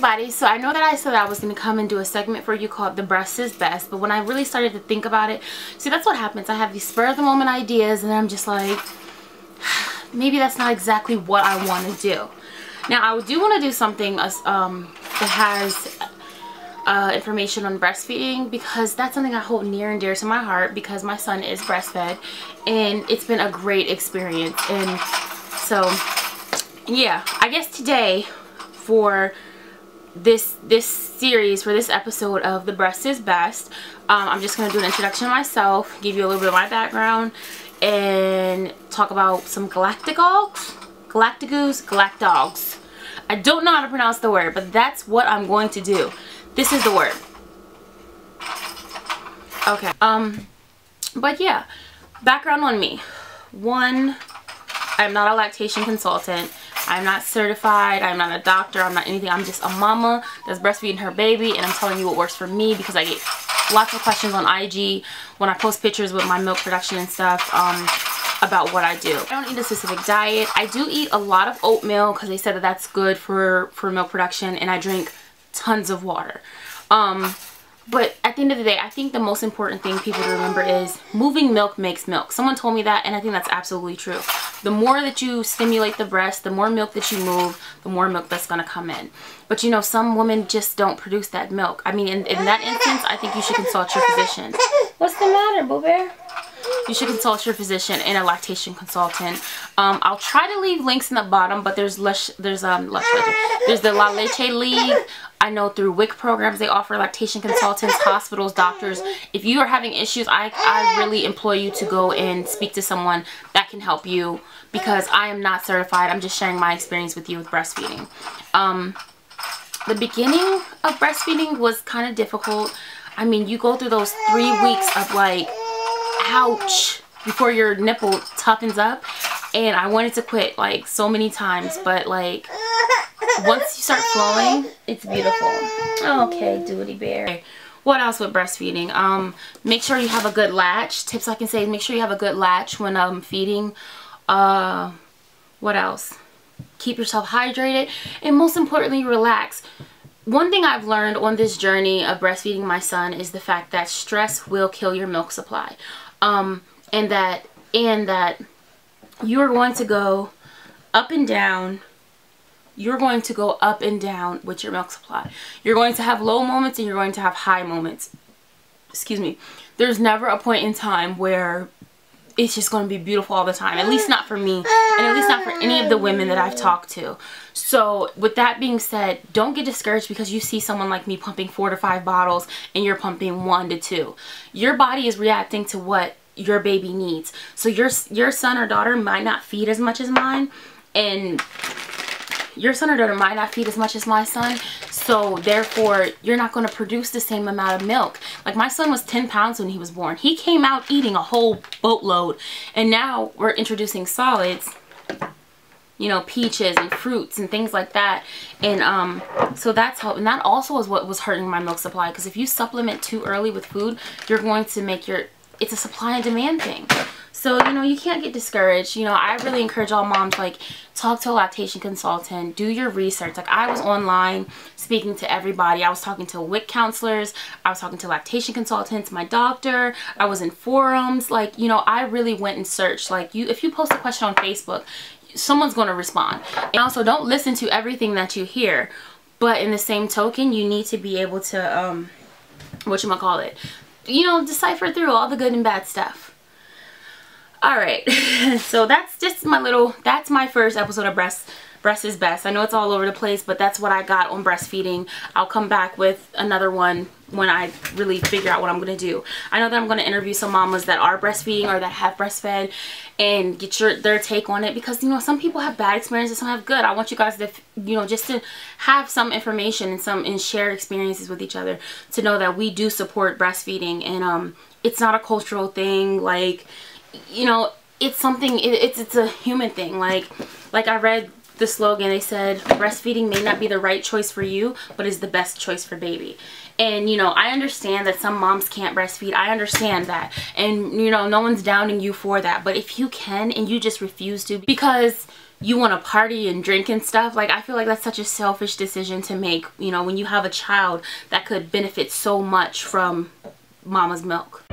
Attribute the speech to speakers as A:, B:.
A: everybody. So I know that I said I was going to come and do a segment for you called The Breast is Best, but when I really started to think about it, see, that's what happens. I have these spur of the moment ideas and I'm just like, maybe that's not exactly what I want to do. Now I do want to do something that has information on breastfeeding, because that's something I hold near and dear to my heart, because my son is breastfed and it's been a great experience. And so yeah, I guess today for this series, for this episode of The Breast is Best, I'm just going to do an introduction of myself, give you a little bit of my background, and talk about some galactigogs. I don't know how to pronounce the word, but that's what I'm going to do. This is the word. Okay. But yeah, background on me. One, I'm not a lactation consultant. I'm not certified. I'm not a doctor. I'm not anything. I'm just a mama that's breastfeeding her baby, and I'm telling you what works for me, because I get lots of questions on IG when I post pictures with my milk production and stuff about what I do. I don't eat a specific diet. I do eat a lot of oatmeal because they said that that's good for milk production, and I drink tons of water. But at the end of the day, I think the most important thing people to remember is moving milk makes milk. Someone told me that, and I think that's absolutely true. The more that you stimulate the breast, the more milk that you move, the more milk that's going to come in. But you know, some women just don't produce that milk. I mean, in that instance, I think you should consult your physician. What's the matter, Boo Bear? You should consult your physician and a lactation consultant. I'll try to leave links in the bottom, but there's the La Leche League. I know through WIC programs they offer lactation consultants, hospitals, doctors. If you are having issues, I really implore you to go and speak to someone that can help you, because I am not certified. I'm just sharing my experience with you with breastfeeding. The beginning of breastfeeding was kind of difficult. I mean, you go through those 3 weeks of like, ouch, before your nipple toughens up, and I wanted to quit like so many times, but like once you start flowing, it's beautiful. Okay, Duty Bear. What else with breastfeeding? Make sure you have a good latch. Tips I can say: make sure you have a good latch when feeding. What else? Keep yourself hydrated, and most importantly, relax. One thing I've learned on this journey of breastfeeding my son is the fact that stress will kill your milk supply. And that you're going to go up and down. You're going to go up and down with your milk supply. You're going to have low moments and you're going to have high moments. Excuse me. There's never a point in time where it's just going to be beautiful all the time. At least not for me, and at least not for any of the women that I've talked to. So with that being said, don't get discouraged because you see someone like me pumping 4 to 5 bottles and you're pumping 1 to 2. Your body is reacting to what your baby needs. So your son or daughter might not feed as much as mine, and your son or daughter might not feed as much as my son, so therefore you're not going to produce the same amount of milk. Like, my son was 10 pounds when he was born. He came out eating a whole boatload, and now we're introducing solids, you know, peaches and fruits and things like that. And so that's how, and that also is what was hurting my milk supply, because if you supplement too early with food, you're going to make it's a supply and demand thing. So, you know, you can't get discouraged. You know, I really encourage all moms, like, talk to a lactation consultant, do your research. Like, I was online speaking to everybody. I was talking to WIC counselors, I was talking to lactation consultants, my doctor, I was in forums. Like, you know, I really went and searched. Like, if you post a question on Facebook, someone's going to respond. And also, don't listen to everything that you hear, but in the same token, you need to be able to whatchamacallit, you know, decipher through all the good and bad stuff. Alright, so that's just that's my first episode of Breast is Best. I know it's all over the place, but that's what I got on breastfeeding. I'll come back with another one when I really figure out what I'm going to do. I know that I'm going to interview some mamas that are breastfeeding or that have breastfed and get their take on it, because, you know, some people have bad experiences, some have good. I want you guys to, you know, just to have some information and share experiences with each other, to know that we do support breastfeeding, and it's not a cultural thing. Like, you know, it's something, it's a human thing. Like I read the slogan, they said, breastfeeding may not be the right choice for you, but is the best choice for baby. And, you know, I understand that some moms can't breastfeed. I understand that. And, you know, no one's downing you for that. But if you can and you just refuse to because you want to party and drink and stuff, like, I feel like that's such a selfish decision to make, you know, when you have a child that could benefit so much from mama's milk.